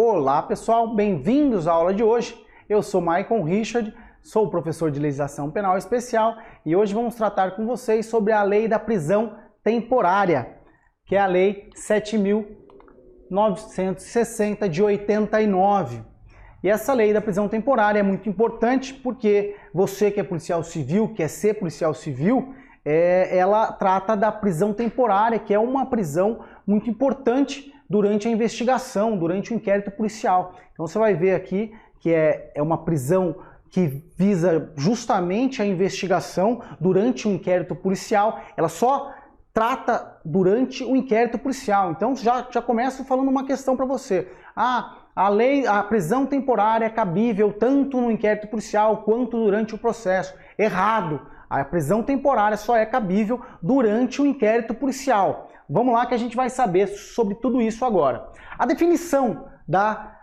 Olá pessoal, bem-vindos à aula de hoje. Eu sou Maicon Richard, sou professor de legislação penal especial e hoje vamos tratar com vocês sobre a lei da prisão temporária, que é a lei 7.960 de 89. E essa lei da prisão temporária é muito importante porque você que é policial civil, quer ser policial civil, ela trata da prisão temporária, que é uma prisão muito importante durante a investigação, durante o inquérito policial. Então você vai ver aqui que é uma prisão que visa justamente a investigação durante o inquérito policial. Ela só trata durante o inquérito policial. Então já começo falando uma questão para você. A prisão temporária é cabível tanto no inquérito policial quanto durante o processo. Errado! A prisão temporária só é cabível durante o inquérito policial. Vamos lá que a gente vai saber sobre tudo isso agora. A definição da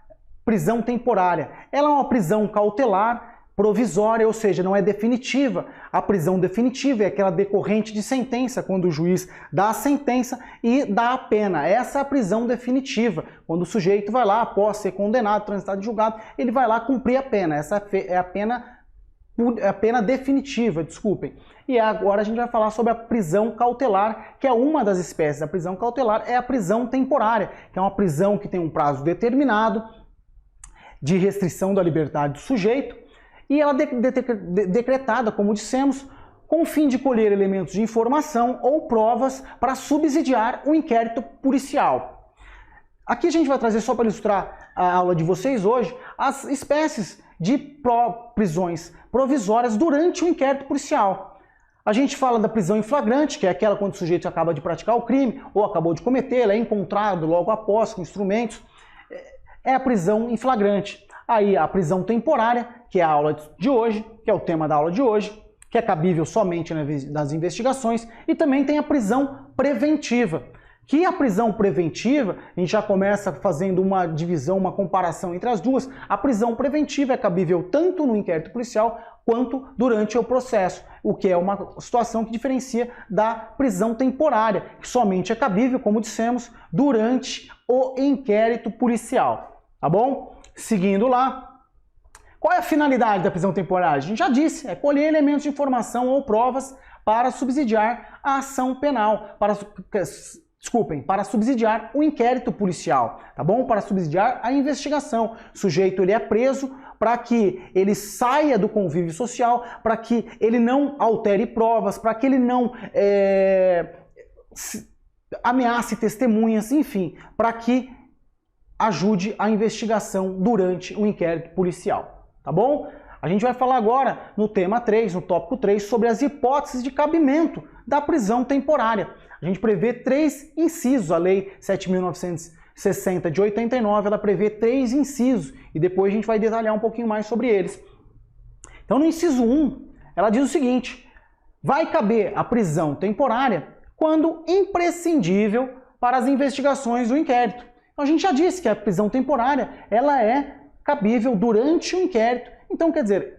prisão temporária. Ela é uma prisão cautelar provisória, ou seja, não é definitiva. A prisão definitiva é aquela decorrente de sentença, quando o juiz dá a sentença e dá a pena. Essa é a prisão definitiva, quando o sujeito vai lá, após ser condenado, transitado e julgado, ele vai lá cumprir a pena. Essa é a pena definitiva, desculpem. E agora a gente vai falar sobre a prisão cautelar, que é uma das espécies da prisão cautelar, é a prisão temporária, que é uma prisão que tem um prazo determinado de restrição da liberdade do sujeito, e ela é decretada, como dissemos, com o fim de colher elementos de informação ou provas para subsidiar o inquérito policial. Aqui a gente vai trazer, só para ilustrar a aula de vocês hoje, as espécies de prisões provisórias durante o inquérito policial. A gente fala da prisão em flagrante, que é aquela quando o sujeito acaba de praticar o crime ou acabou de cometê-lo, é encontrado logo após com instrumentos. É a prisão em flagrante. Aí a prisão temporária, que é a aula de hoje, que é o tema da aula de hoje, que é cabível somente nas investigações, e também tem a prisão preventiva. Que a prisão preventiva, a gente já começa fazendo uma divisão, uma comparação entre as duas. A prisão preventiva é cabível tanto no inquérito policial quanto durante o processo, o que é uma situação que diferencia da prisão temporária, que somente é cabível, como dissemos, durante o inquérito policial. Tá bom? Seguindo lá. Qual é a finalidade da prisão temporária? A gente já disse, é colher elementos de informação ou provas para subsidiar a ação penal, para subsidiar o inquérito policial, tá bom? Para subsidiar a investigação. O sujeito ele é preso para que ele saia do convívio social, para que ele não altere provas, para que ele não ameace testemunhas, enfim, para que ajude a investigação durante o inquérito policial, tá bom? A gente vai falar agora no tema 3, no tópico 3, sobre as hipóteses de cabimento da prisão temporária. A gente prevê 3 incisos, a lei 7.960 de 89, ela prevê 3 incisos, e depois a gente vai detalhar um pouquinho mais sobre eles. Então no inciso 1, ela diz o seguinte: vai caber a prisão temporária quando imprescindível para as investigações do inquérito. Então, a gente já disse que a prisão temporária ela é cabível durante o inquérito. Então, quer dizer,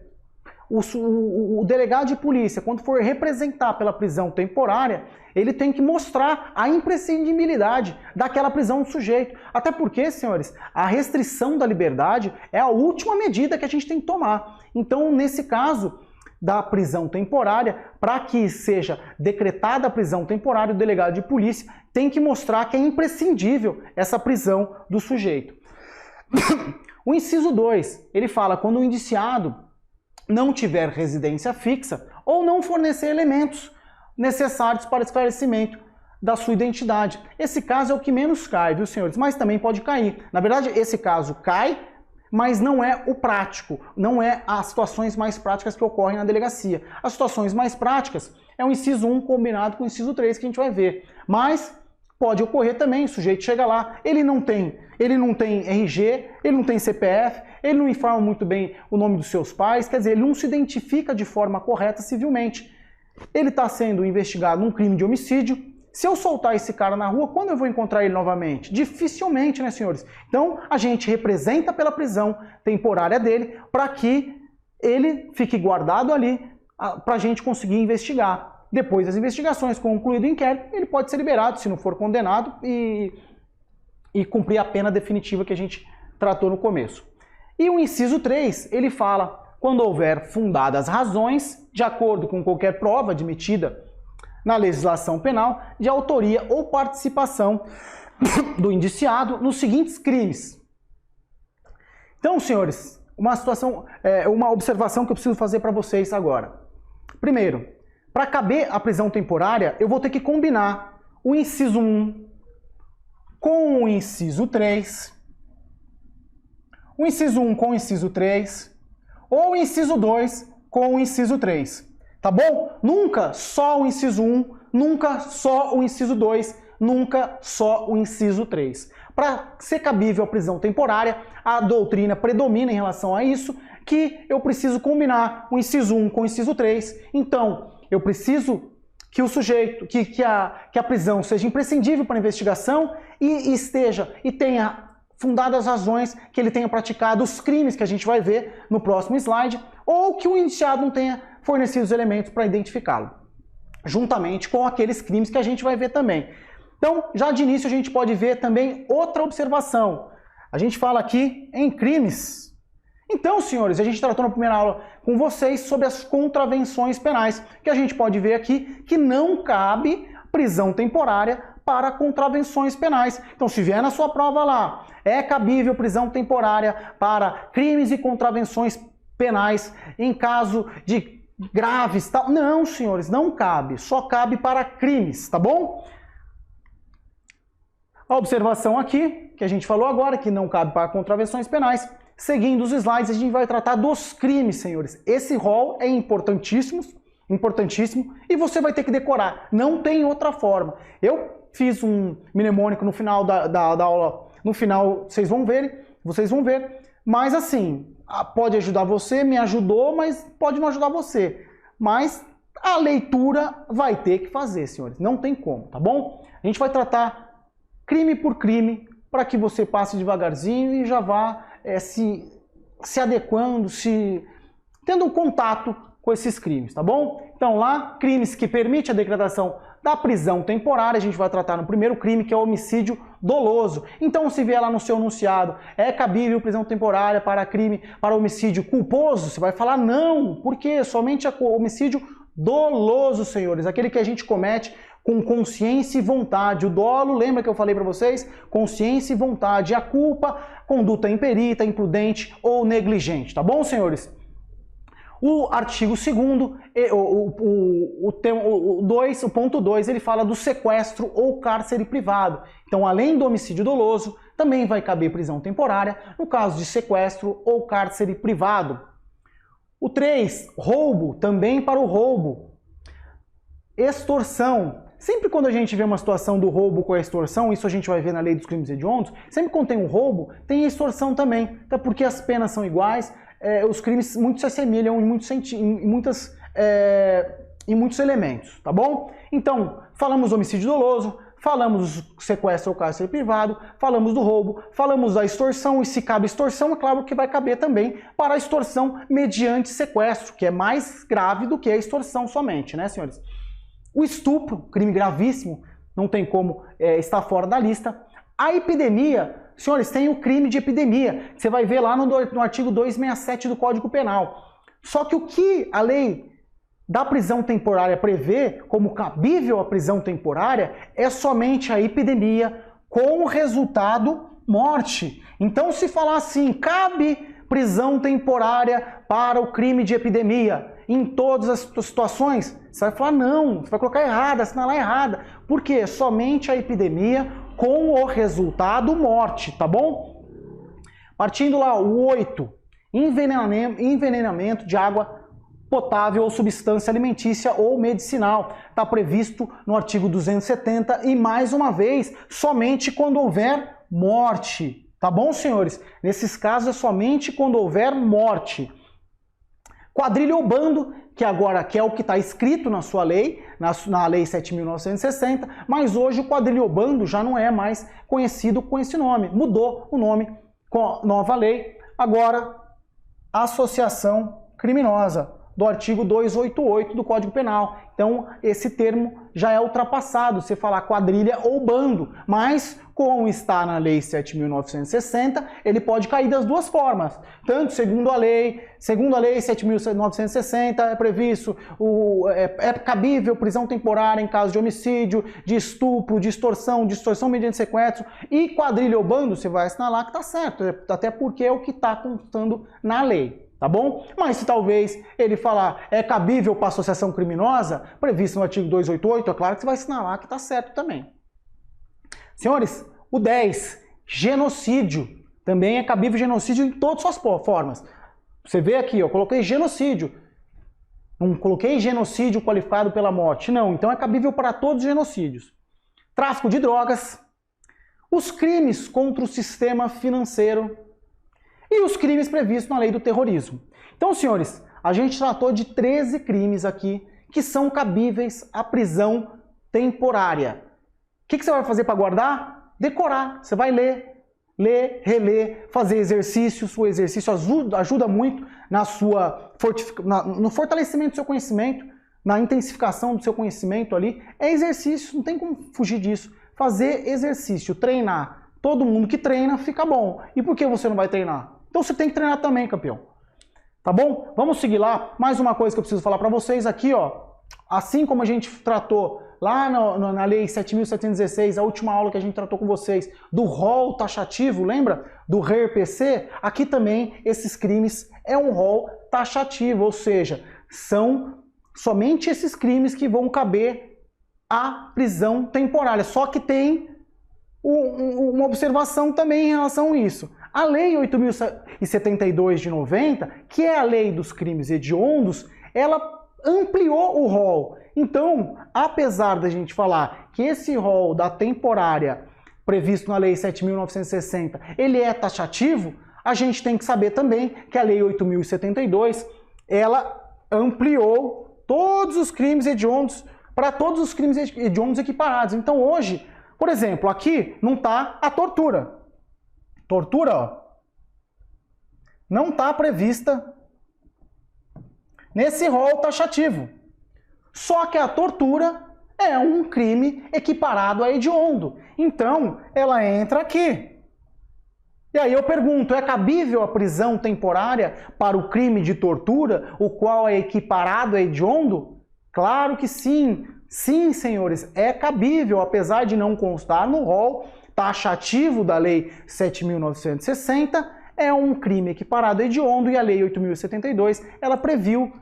o delegado de polícia, quando for representar pela prisão temporária, ele tem que mostrar a imprescindibilidade daquela prisão do sujeito. Até porque, senhores, a restrição da liberdade é a última medida que a gente tem que tomar. Então, nesse caso da prisão temporária, para que seja decretada a prisão temporária, o delegado de polícia tem que mostrar que é imprescindível essa prisão do sujeito. O inciso 2, ele fala quando o indiciado não tiver residência fixa ou não fornecer elementos necessários para esclarecimento da sua identidade. Esse caso é o que menos cai, viu, senhores? Mas também pode cair. Na verdade, esse caso cai, mas não é o prático, não é as situações mais práticas que ocorrem na delegacia. As situações mais práticas é o inciso 1 combinado com o inciso 3 que a gente vai ver. Mas pode ocorrer também, o sujeito chega lá, ele não tem RG, ele não tem CPF, ele não informa muito bem o nome dos seus pais, quer dizer, ele não se identifica de forma correta civilmente. Ele está sendo investigado num crime de homicídio. Se eu soltar esse cara na rua, quando eu vou encontrar ele novamente? Dificilmente, né, senhores? Então, a gente representa pela prisão temporária dele para que ele fique guardado ali para a gente conseguir investigar. Depois das investigações, concluído o inquérito, ele pode ser liberado, se não for condenado, e cumprir a pena definitiva que a gente tratou no começo. E o inciso 3, ele fala, quando houver fundadas razões, de acordo com qualquer prova admitida na legislação penal, de autoria ou participação do indiciado nos seguintes crimes. Então, senhores, uma observação que eu preciso fazer para vocês agora. Primeiro, para caber a prisão temporária, eu vou ter que combinar o inciso 1 com o inciso 3, o inciso 1 com o inciso 3, ou o inciso 2 com o inciso 3, tá bom? Nunca só o inciso 1, nunca só o inciso 2, nunca só o inciso 3. Para ser cabível a prisão temporária, a doutrina predomina em relação a isso, que eu preciso combinar o inciso 1 com o inciso 3, então eu preciso que o sujeito, que a prisão seja imprescindível para a investigação e tenha fundadas razões que ele tenha praticado os crimes que a gente vai ver no próximo slide, ou que o indiciado não tenha fornecido os elementos para identificá-lo, juntamente com aqueles crimes que a gente vai ver também. Então, já de início a gente pode ver também outra observação. A gente fala aqui em crimes. Então, senhores, a gente tratou na primeira aula com vocês sobre as contravenções penais, que a gente pode ver aqui que não cabe prisão temporária para contravenções penais. Então, se vier na sua prova lá, é cabível prisão temporária para crimes e contravenções penais em caso de graves, tal. Não, senhores, não cabe. Só cabe para crimes, tá bom? A observação aqui, que a gente falou agora, que não cabe para contravenções penais. Seguindo os slides, a gente vai tratar dos crimes, senhores. Esse rol é importantíssimo, e você vai ter que decorar. Não tem outra forma. Eu fiz um mnemônico no final da aula, no final vocês vão ver, mas assim, pode ajudar você, me ajudou, mas pode não ajudar você. Mas a leitura vai ter que fazer, senhores. Não tem como, tá bom? A gente vai tratar crime por crime, para que você passe devagarzinho e já vá se adequando, tendo um contato com esses crimes, tá bom? Então lá, crimes que permitem a decretação da prisão temporária, a gente vai tratar no primeiro crime, que é o homicídio doloso. Então, se vier lá no seu enunciado, é cabível prisão temporária para homicídio culposo, você vai falar não, porque somente homicídio doloso, senhores, aquele que a gente comete com consciência e vontade. O dolo, lembra que eu falei para vocês? Consciência e vontade. E a culpa, conduta imperita, imprudente ou negligente. Tá bom, senhores? O artigo 2º, o ponto 2, ele fala do sequestro ou cárcere privado. Então, além do homicídio doloso, também vai caber prisão temporária no caso de sequestro ou cárcere privado. O 3, roubo, também para o roubo. Extorsão. Sempre quando a gente vê uma situação do roubo com a extorsão, isso a gente vai ver na lei dos crimes hediondos, sempre quando tem um roubo, tem a extorsão também. Até porque as penas são iguais, os crimes muito se assemelham em muitos elementos, tá bom? Então, falamos do homicídio doloso, falamos do sequestro ou cárcere privado, falamos do roubo, falamos da extorsão, e se cabe extorsão, é claro que vai caber também para a extorsão mediante sequestro, que é mais grave do que a extorsão somente, né, senhores? O estupro, crime gravíssimo, não tem como estar fora da lista. A epidemia, senhores, tem o crime de epidemia, que você vai ver lá no artigo 267 do Código Penal. Só que o que a lei da prisão temporária prevê como cabível a prisão temporária é somente a epidemia com o resultado morte. Então, se falar assim, cabe prisão temporária para o crime de epidemia em todas as situações, você vai falar não, você vai colocar errada, assinalar errada. Por quê? Somente a epidemia com o resultado morte, tá bom? Partindo lá, o 8, envenenamento de água potável ou substância alimentícia ou medicinal. Está previsto no artigo 270 e, mais uma vez, somente quando houver morte. Tá bom, senhores? Nesses casos é somente quando houver morte. Quadrilha ou bando, que é o que está escrito na sua lei, na Lei 7.960, mas hoje o quadrilha ou bando já não é mais conhecido com esse nome. Mudou o nome com a nova lei. Agora, associação criminosa, do artigo 288 do Código Penal. Então, esse termo já é ultrapassado você falar quadrilha ou bando, mas como está na Lei 7.960, ele pode cair das duas formas. Tanto segundo a Lei 7.960 é previsto, é cabível prisão temporária em caso de homicídio, de estupro, de extorsão mediante sequestro, e quadrilha ou bando, você vai assinalar que está certo, até porque é o que está constando na lei. Tá bom? Mas se talvez ele falar é cabível para associação criminosa, previsto no artigo 288, é claro que você vai assinalar que está certo também. Senhores, o 10, genocídio. Também é cabível genocídio em todas as suas formas. Você vê aqui, eu coloquei genocídio. Não coloquei genocídio qualificado pela morte. Não, então é cabível para todos os genocídios. Tráfico de drogas, os crimes contra o sistema financeiro, e os crimes previstos na lei do terrorismo. Então, senhores, a gente tratou de 13 crimes aqui que são cabíveis à prisão temporária. O que você vai fazer para guardar? Decorar. Você vai ler, reler, fazer exercícios. O exercício ajuda muito no fortalecimento do seu conhecimento, na intensificação do seu conhecimento ali. É exercício, não tem como fugir disso. Fazer exercício, treinar. Todo mundo que treina fica bom. E por que você não vai treinar? Então você tem que treinar também, campeão. Tá bom? Vamos seguir lá. Mais uma coisa que eu preciso falar para vocês aqui, ó. Assim como a gente tratou lá na Lei 7.716, a última aula que a gente tratou com vocês, do rol taxativo, lembra? Do RER-PC, aqui também esses crimes é um rol taxativo, ou seja, são somente esses crimes que vão caber à prisão temporária. Só que tem uma observação também em relação a isso. A Lei 8.072 de 90, que é a lei dos crimes hediondos, ela ampliou o rol. Então, apesar da gente falar que esse rol da temporária previsto na Lei 7.960, ele é taxativo, a gente tem que saber também que a Lei 8.072, ela ampliou todos os crimes hediondos para todos os crimes hediondos equiparados. Então, hoje, por exemplo, aqui não está a tortura. Tortura, ó, não está prevista nesse rol taxativo. Só que a tortura é um crime equiparado a hediondo. Então, ela entra aqui. E aí eu pergunto, é cabível a prisão temporária para o crime de tortura, o qual é equiparado a hediondo? Claro que sim. Sim, senhores, é cabível, apesar de não constar no rol taxativo da Lei 7.960, é um crime equiparado a hediondo, e a Lei 8.072, ela previu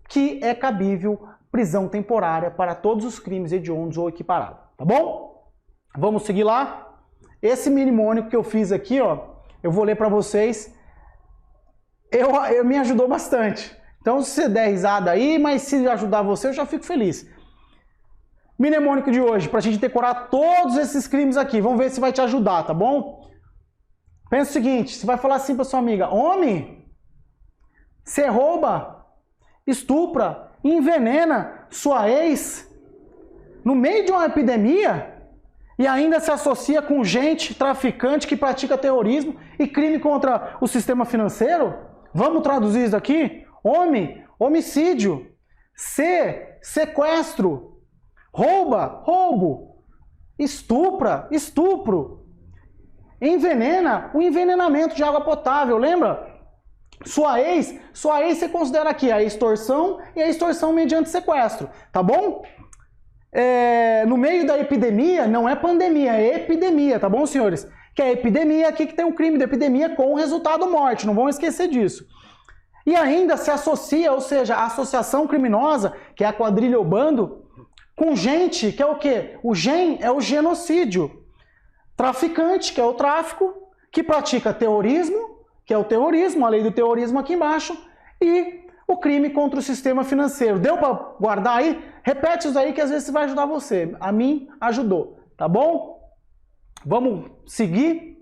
que é cabível prisão temporária para todos os crimes hediondos ou equiparados, tá bom? Vamos seguir lá. Esse mnemônico que eu fiz aqui, ó, eu vou ler para vocês. Me ajudou bastante. Então, se você der risada aí, mas se ajudar você, eu já fico feliz. Mnemônico de hoje, para a gente decorar todos esses crimes aqui. Vamos ver se vai te ajudar, tá bom? Pensa o seguinte, você vai falar assim para sua amiga: homem, você rouba, estupra, envenena sua ex no meio de uma epidemia e ainda se associa com gente traficante que pratica terrorismo e crime contra o sistema financeiro? Vamos traduzir isso aqui? Homem, homicídio. C, sequestro. Rouba, roubo. Estupra, estupro. Envenena, o envenenamento de água potável, lembra? Sua ex você considera aqui a extorsão e a extorsão mediante sequestro, tá bom? No meio da epidemia, não é pandemia, é epidemia, tá bom, senhores? Que é a epidemia aqui que tem um crime de epidemia com resultado morte, não vão esquecer disso. E ainda se associa, ou seja, a associação criminosa, que é a quadrilha ou bando, com gente, que é o quê? O gen é o genocídio. Traficante, que é o tráfico, que pratica terrorismo, que é o terrorismo, a lei do terrorismo aqui embaixo, e o crime contra o sistema financeiro. Deu para guardar aí? Repete isso aí que às vezes vai ajudar você. A mim ajudou, tá bom? Vamos seguir?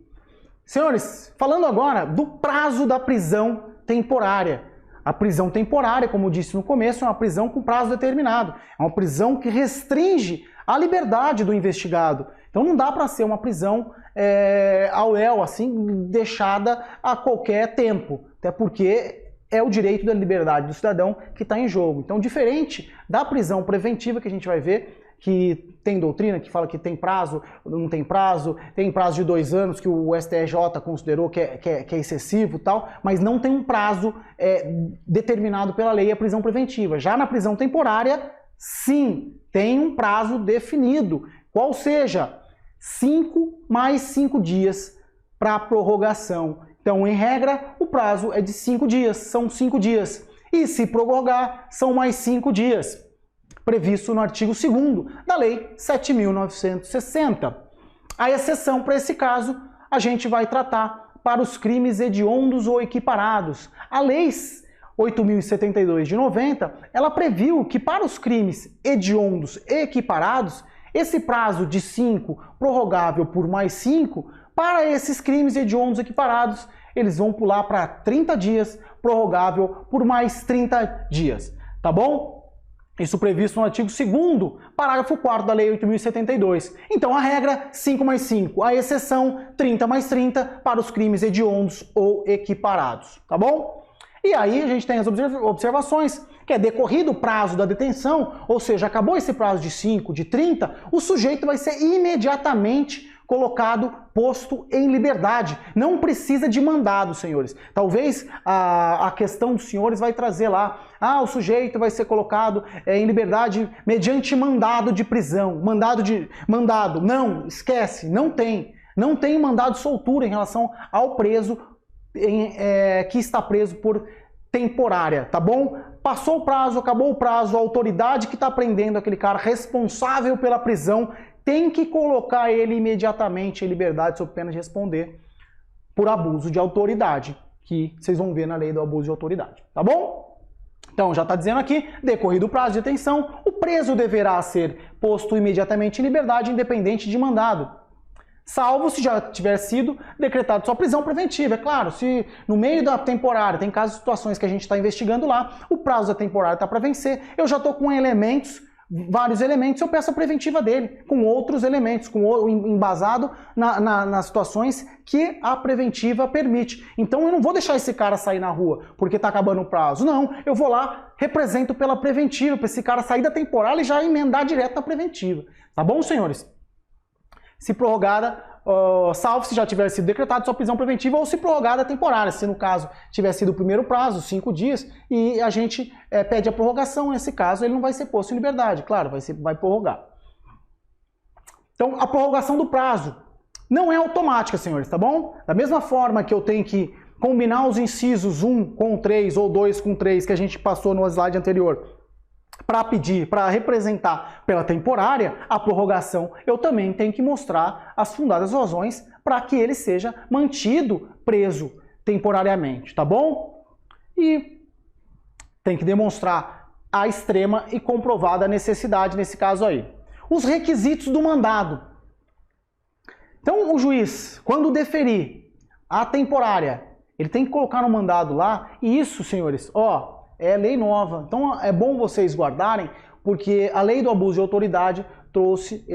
Senhores, falando agora do prazo da prisão temporária. A prisão temporária, como eu disse no começo, é uma prisão com prazo determinado. É uma prisão que restringe a liberdade do investigado. Então não dá para ser uma prisão ao léu, assim, deixada a qualquer tempo. Até porque é o direito da liberdade do cidadão que está em jogo. Então, diferente da prisão preventiva que a gente vai ver, que tem doutrina que fala que tem prazo, não tem prazo de 2 anos que o STJ considerou que é excessivo e tal, mas não tem um prazo determinado pela lei a prisão preventiva. Já na prisão temporária, sim, tem um prazo definido, qual seja 5 mais 5 dias para prorrogação. Então, em regra, o prazo é de 5 dias, são 5 dias. E se prorrogar, são mais 5 dias, previsto no artigo 2º da Lei 7.960. A exceção para esse caso, a gente vai tratar para os crimes hediondos ou equiparados. A Lei 8.072 de 90, ela previu que para os crimes hediondos e equiparados, esse prazo de 5, prorrogável por mais 5, para esses crimes hediondos equiparados, eles vão pular para 30 dias, prorrogável por mais 30 dias, tá bom? Isso previsto no artigo 2º, parágrafo 4º da Lei 8.072. Então a regra, 5 mais 5. A exceção, 30 mais 30 para os crimes hediondos ou equiparados, tá bom? E aí a gente tem as observações, que é decorrido o prazo da detenção, ou seja, acabou esse prazo de 5, de 30, o sujeito vai ser imediatamente colocado, posto em liberdade. Não precisa de mandado, senhores. Talvez a questão dos senhores vai trazer lá, o sujeito vai ser colocado em liberdade mediante mandado de prisão. Mandado. Não, esquece, não tem. Não tem mandado de soltura em relação ao preso que está preso por temporária, tá bom? Passou o prazo, acabou o prazo, a autoridade que está prendendo aquele cara responsável pela prisão tem que colocar ele imediatamente em liberdade sob pena de responder por abuso de autoridade, que vocês vão ver na lei do abuso de autoridade, tá bom? Então, já está dizendo aqui, decorrido o prazo de detenção, o preso deverá ser posto imediatamente em liberdade, independente de mandado, salvo se já tiver sido decretado sua prisão preventiva. É claro, se no meio da temporária, tem casos e situações que a gente está investigando lá, o prazo da temporária está para vencer, eu já estou com vários elementos, eu peço a preventiva dele, com outros elementos, embasado nas situações que a preventiva permite. Então eu não vou deixar esse cara sair na rua porque está acabando o prazo. Não, eu vou lá, represento pela preventiva, para esse cara sair da temporária e já emendar direto na preventiva. Tá bom, senhores? Se prorrogada, salvo se já tiver sido decretado sua prisão preventiva, ou se prorrogada temporária, se no caso tiver sido o primeiro prazo, 5 dias, e a gente pede a prorrogação, nesse caso ele não vai ser posto em liberdade, claro, vai prorrogar. Então, a prorrogação do prazo não é automática, senhores, tá bom? Da mesma forma que eu tenho que combinar os incisos 1 com 3 ou 2 com 3 que a gente passou no slide anterior, para representar pela temporária a prorrogação, eu também tenho que mostrar as fundadas razões para que ele seja mantido preso temporariamente, tá bom? E tem que demonstrar a extrema e comprovada necessidade nesse caso aí. Os requisitos do mandado. Então o juiz, quando deferir a temporária, ele tem que colocar no mandado lá, e isso, senhores, é lei nova. Então é bom vocês guardarem, porque a lei do abuso de autoridade trouxe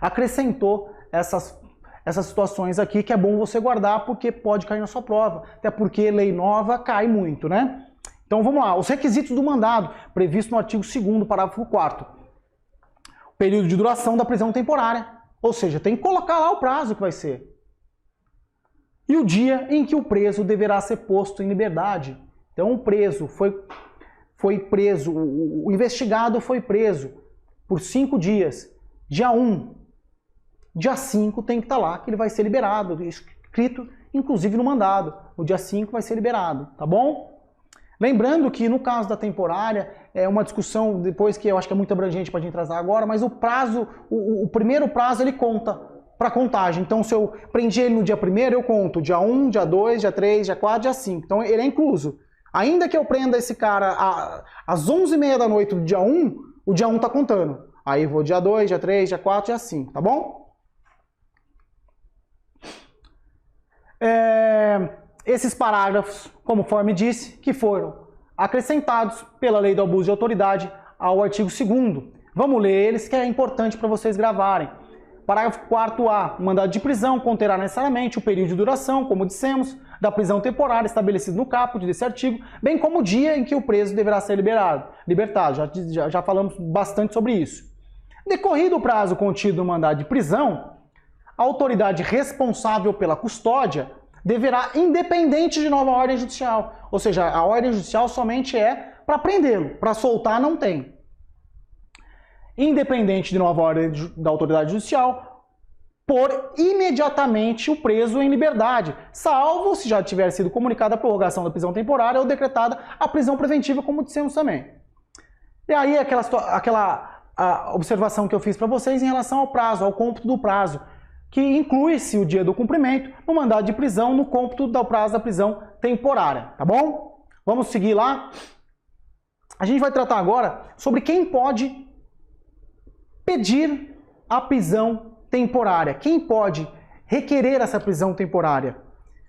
acrescentou essas situações aqui que é bom você guardar, porque pode cair na sua prova. Até porque lei nova cai muito, né? Então vamos lá. Os requisitos do mandado, previsto no artigo 2º, parágrafo 4º. O período de duração da prisão temporária. Ou seja, tem que colocar lá o prazo que vai ser. E o dia em que o preso deverá ser posto em liberdade. Então o preso foi preso, o investigado foi preso por 5 dias. Dia 1, dia 5 tem que estar lá que ele vai ser liberado, escrito inclusive no mandado. O dia 5 vai ser liberado, tá bom? Lembrando que no caso da temporária, é uma discussão depois que eu acho que é muito abrangente para a gente trazer agora, mas o prazo, o primeiro prazo ele conta para contagem. Então se eu prendi ele no dia 1º, eu conto dia 1, dia 2, dia 3, dia 4, dia 5. Então ele é incluso. Ainda que eu prenda esse cara às 11h30 da noite do dia 1, o dia 1 tá contando. Aí vou dia 2, dia 3, dia 4, dia 5, tá bom? Esses parágrafos, conforme disse, que foram acrescentados pela Lei do Abuso de Autoridade ao artigo 2º. Vamos ler eles, que é importante para vocês gravarem. Parágrafo 4º. mandado de prisão conterá necessariamente o período de duração, como dissemos, da prisão temporária estabelecido no caput desse artigo, bem como o dia em que o preso deverá ser libertado. Já falamos bastante sobre isso. Decorrido o prazo contido no mandado de prisão, a autoridade responsável pela custódia deverá, independente de nova ordem judicial, ou seja, a ordem judicial somente é para prendê-lo, para soltar não tem. Independente de nova ordem da autoridade judicial, pôr imediatamente o preso em liberdade, salvo se já tiver sido comunicada a prorrogação da prisão temporária ou decretada a prisão preventiva, como dissemos também. E aí a observação que eu fiz para vocês em relação ao prazo, ao cômputo do prazo, que inclui-se o dia do cumprimento no mandado de prisão no cômputo do prazo da prisão temporária, tá bom? Vamos seguir lá. A gente vai tratar agora sobre quem pode pedir a prisão temporária. Quem pode requerer essa prisão temporária?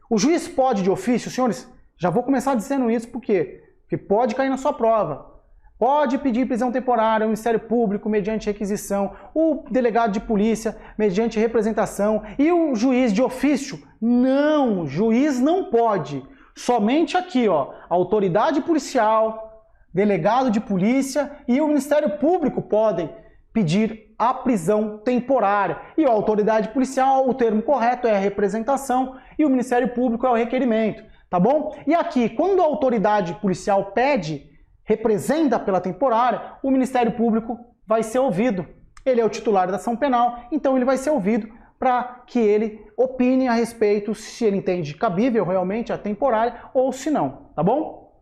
O juiz pode de ofício, senhores, já vou começar dizendo isso porque pode cair na sua prova. Pode pedir prisão temporária ao Ministério Público mediante requisição, o delegado de polícia mediante representação e o juiz de ofício. Não, juiz não pode. Somente aqui, ó, autoridade policial, delegado de polícia e o Ministério Público podem pedir a prisão temporária. E a autoridade policial, o termo correto é a representação e o Ministério Público é o requerimento, tá bom? E aqui, quando a autoridade policial pede, representa pela temporária, o Ministério Público vai ser ouvido. Ele é o titular da ação penal, então ele vai ser ouvido para que ele opine a respeito se ele entende cabível realmente a temporária ou se não, tá bom?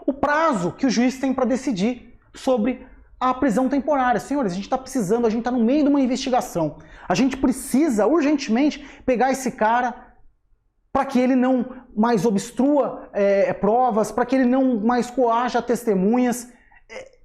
O prazo que o juiz tem para decidir sobre a prisão temporária. Senhores, a gente está precisando, a gente está no meio de uma investigação. A gente precisa urgentemente pegar esse cara para que ele não mais obstrua provas, para que ele não mais coaja testemunhas.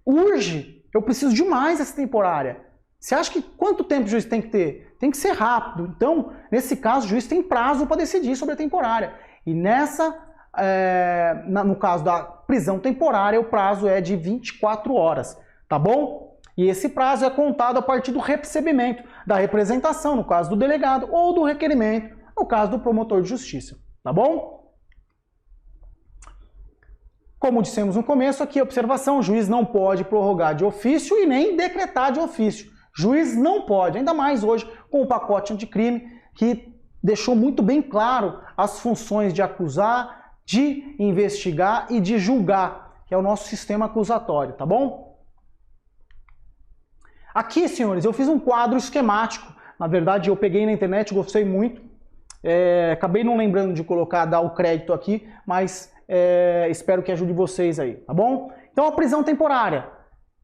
Urge, eu preciso demais dessa temporária. Você acha que quanto tempo o juiz tem que ter? Tem que ser rápido. Então, nesse caso, o juiz tem prazo para decidir sobre a temporária. E no caso da prisão temporária, o prazo é de 24 horas, tá bom? E esse prazo é contado a partir do recebimento da representação, no caso do delegado, ou do requerimento, no caso do promotor de justiça, tá bom? Como dissemos no começo, aqui a observação, o juiz não pode prorrogar de ofício e nem decretar de ofício. Juiz não pode, ainda mais hoje com o pacote anticrime, que deixou muito bem claro as funções de acusar, de investigar e de julgar, que é o nosso sistema acusatório, tá bom? Aqui, senhores, eu fiz um quadro esquemático. Na verdade, eu peguei na internet, gostei muito. Acabei não lembrando de dar o crédito aqui, mas espero que ajude vocês aí, tá bom? Então, a prisão temporária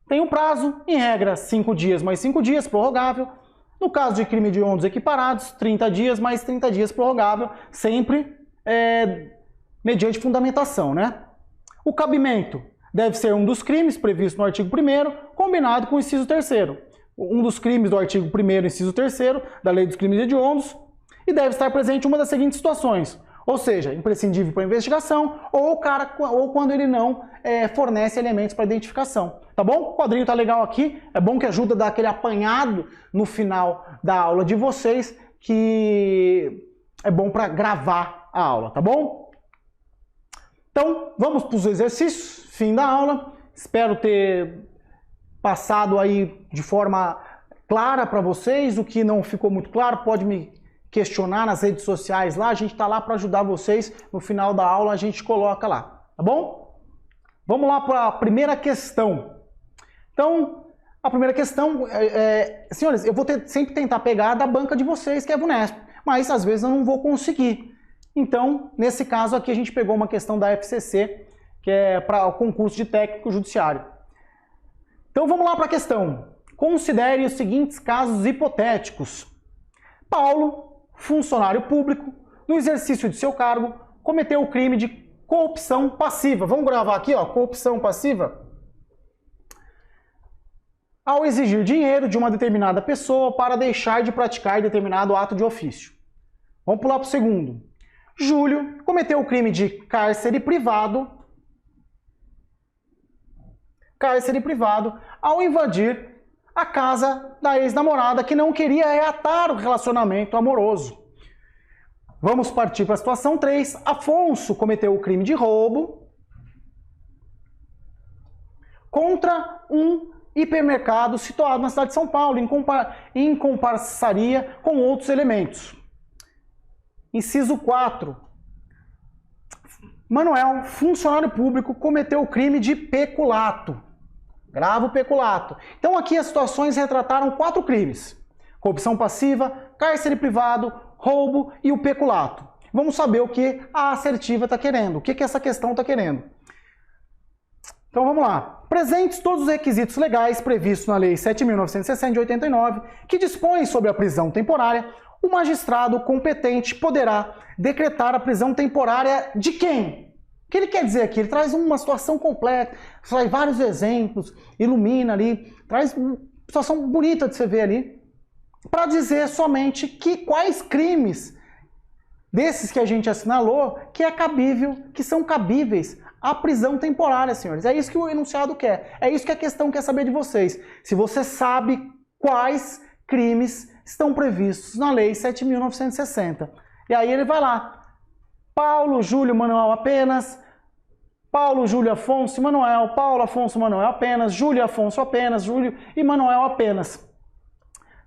tem um prazo, em regra, 5 dias mais 5 dias, prorrogável. No caso de crime de hediondos equiparados, 30 dias mais 30 dias, prorrogável, sempre mediante fundamentação, né? O cabimento deve ser um dos crimes previsto no artigo 1º, combinado com o inciso 3º. Um dos crimes do artigo 1º, inciso 3º, da Lei dos Crimes Hediondos, e deve estar presente uma das seguintes situações, ou seja, imprescindível para a investigação ou quando ele não fornece elementos para identificação. Tá bom? O quadrinho tá legal aqui, é bom que ajuda a dar aquele apanhado no final da aula de vocês, que é bom para gravar a aula, tá bom? Então, vamos para os exercícios, fim da aula. Espero ter passado aí de forma clara para vocês. O que não ficou muito claro, pode me questionar nas redes sociais lá, a gente está lá para ajudar vocês, no final da aula a gente coloca lá, tá bom? Vamos lá para a primeira questão. Então, a primeira questão, senhores, eu vou sempre tentar pegar da banca de vocês, que é a VUNESP, mas às vezes eu não vou conseguir. Então, nesse caso aqui a gente pegou uma questão da FCC, que é para o concurso de técnico judiciário. Então vamos lá para a questão. Considere os seguintes casos hipotéticos. Paulo, funcionário público, no exercício de seu cargo, cometeu o crime de corrupção passiva. Vamos gravar aqui, ó, corrupção passiva. Ao exigir dinheiro de uma determinada pessoa para deixar de praticar determinado ato de ofício. Vamos pular para o segundo. Júlio cometeu o crime de cárcere privado ao invadir a casa da ex-namorada que não queria reatar o relacionamento amoroso. Vamos partir para a situação 3. Afonso cometeu o crime de roubo contra um hipermercado situado na cidade de São Paulo, em comparsaria com outros elementos. Inciso 4. Manuel, funcionário público, cometeu o crime de peculato. Grava o peculato. Então aqui as situações retrataram 4 crimes. Corrupção passiva, cárcere privado, roubo e o peculato. Vamos saber o que a assertiva está querendo, o que essa questão está querendo. Então vamos lá. Presentes todos os requisitos legais previstos na Lei 7.960 de 89, que dispõe sobre a prisão temporária, o magistrado competente poderá decretar a prisão temporária de quem? O que ele quer dizer aqui? Ele traz uma situação completa, traz vários exemplos, ilumina ali, traz uma situação bonita de você ver ali, para dizer somente que quais crimes desses que a gente assinalou que é cabível, que são cabíveis à prisão temporária, senhores. É isso que o enunciado quer, é isso que a questão quer saber de vocês. Se você sabe quais crimes estão previstos na Lei 7.960. E aí ele vai lá. Paulo, Júlio, Manuel apenas. Paulo, Júlio, Afonso e Manuel. Paulo, Afonso, Manuel apenas. Júlio, Afonso apenas. Júlio e Manuel apenas.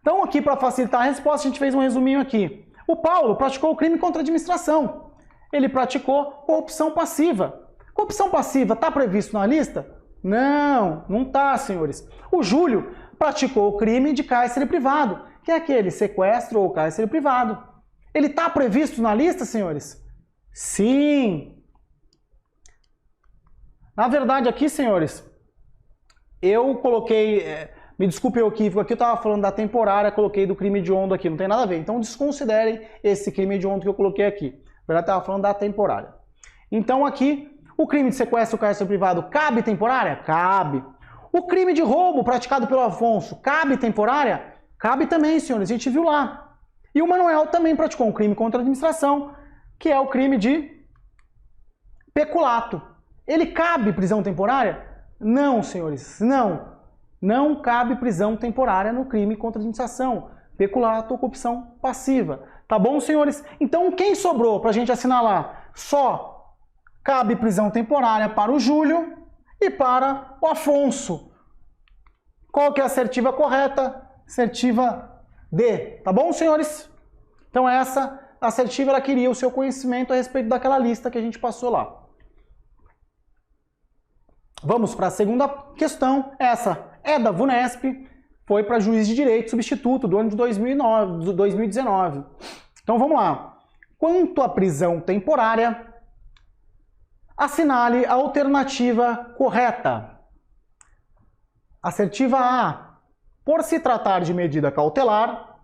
Então aqui, para facilitar a resposta, a gente fez um resuminho aqui. O Paulo praticou o crime contra a administração. Ele praticou corrupção passiva. Corrupção passiva está previsto na lista? Não, não está, senhores. O Júlio praticou o crime de cárcere privado, que é aquele sequestro ou cárcere privado. Ele está previsto na lista, senhores? Sim. Na verdade aqui, senhores, eu coloquei, me desculpe o equívoco aqui, eu estava falando da temporária, coloquei do crime hediondo aqui, não tem nada a ver. Então desconsiderem esse crime hediondo que eu coloquei aqui. Na verdade, estava falando da temporária. Então aqui, o crime de sequestro ou cárcere privado cabe temporária? Cabe. O crime de roubo praticado pelo Afonso cabe temporária? Cabe também, senhores, a gente viu lá. E o Manuel também praticou um crime contra a administração, que é o crime de peculato. Ele cabe prisão temporária? Não, senhores, não. Não cabe prisão temporária no crime contra a administração, peculato ou corrupção passiva. Tá bom, senhores? Então, quem sobrou para a gente assinalar? Só cabe prisão temporária para o Júlio e para o Afonso. Qual que é a assertiva correta? Assertiva D. Tá bom, senhores? Então, essa assertiva ela queria o seu conhecimento a respeito daquela lista que a gente passou lá. Vamos para a segunda questão. Essa é da VUNESP, foi para juiz de direito substituto do ano de 2019. Então vamos lá. Quanto à prisão temporária, assinale a alternativa correta. Assertiva A. Por se tratar de medida cautelar,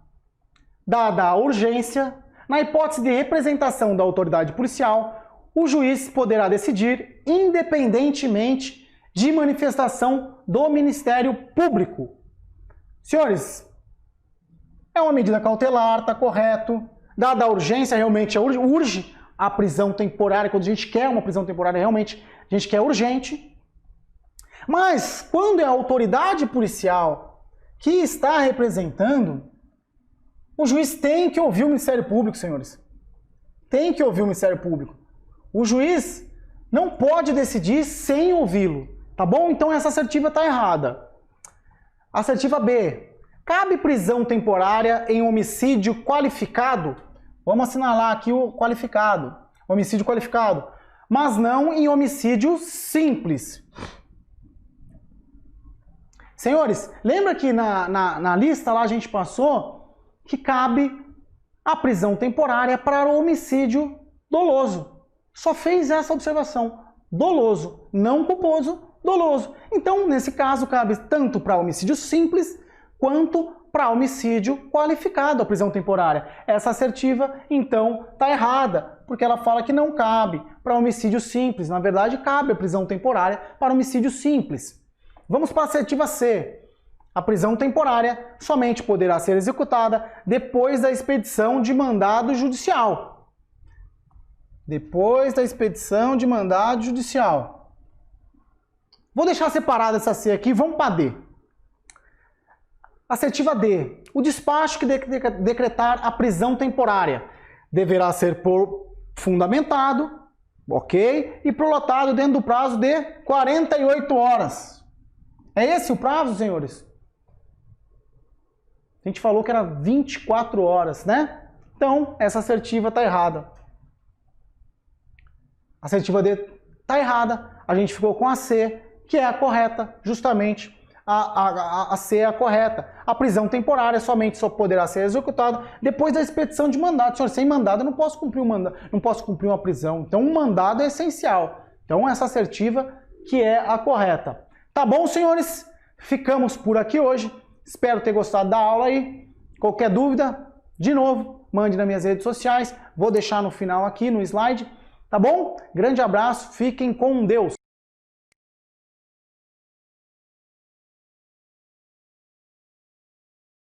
dada a urgência, na hipótese de representação da autoridade policial, o juiz poderá decidir independentemente de manifestação do Ministério Público. Senhores, é uma medida cautelar, está correto. Dada a urgência, realmente urge a prisão temporária. Quando a gente quer uma prisão temporária, realmente a gente quer urgente. Mas quando é a autoridade policial que está representando, o juiz tem que ouvir o Ministério Público, senhores. Tem que ouvir o Ministério Público. O juiz não pode decidir sem ouvi-lo. Tá bom? Então essa assertiva está errada. Assertiva B. Cabe prisão temporária em homicídio qualificado? Vamos assinalar aqui o qualificado. Homicídio qualificado. Mas não em homicídio simples. Senhores, lembra que na lista lá a gente passou que cabe a prisão temporária para o homicídio doloso. Só fez essa observação. Doloso, não culposo, doloso. Então, nesse caso, cabe tanto para homicídio simples quanto para homicídio qualificado a prisão temporária. Essa assertiva, então, está errada, porque ela fala que não cabe para homicídio simples. Na verdade, cabe a prisão temporária para homicídio simples. Vamos para a assertiva C. A prisão temporária somente poderá ser executada depois da expedição de mandado judicial. Depois da expedição de mandado judicial. Vou deixar separada essa C aqui, vamos para D. Assertiva D. O despacho que decretar a prisão temporária deverá ser fundamentado, ok? E prolongado dentro do prazo de 48 horas. É esse o prazo, senhores? A gente falou que era 24 horas, né? Então, essa assertiva está errada. A assertiva D está errada. A gente ficou com a C, que é a correta, justamente. A C é a correta. A prisão temporária somente só poderá ser executada depois da expedição de mandado. Senhor, sem mandado eu não posso cumprir um mandado, não posso cumprir uma prisão. Então, um mandado é essencial. Então, essa assertiva que é a correta. Tá bom, senhores? Ficamos por aqui hoje. Espero ter gostado da aula aí. Qualquer dúvida, de novo, mande nas minhas redes sociais. Vou deixar no final aqui no slide. Tá bom? Grande abraço. Fiquem com Deus.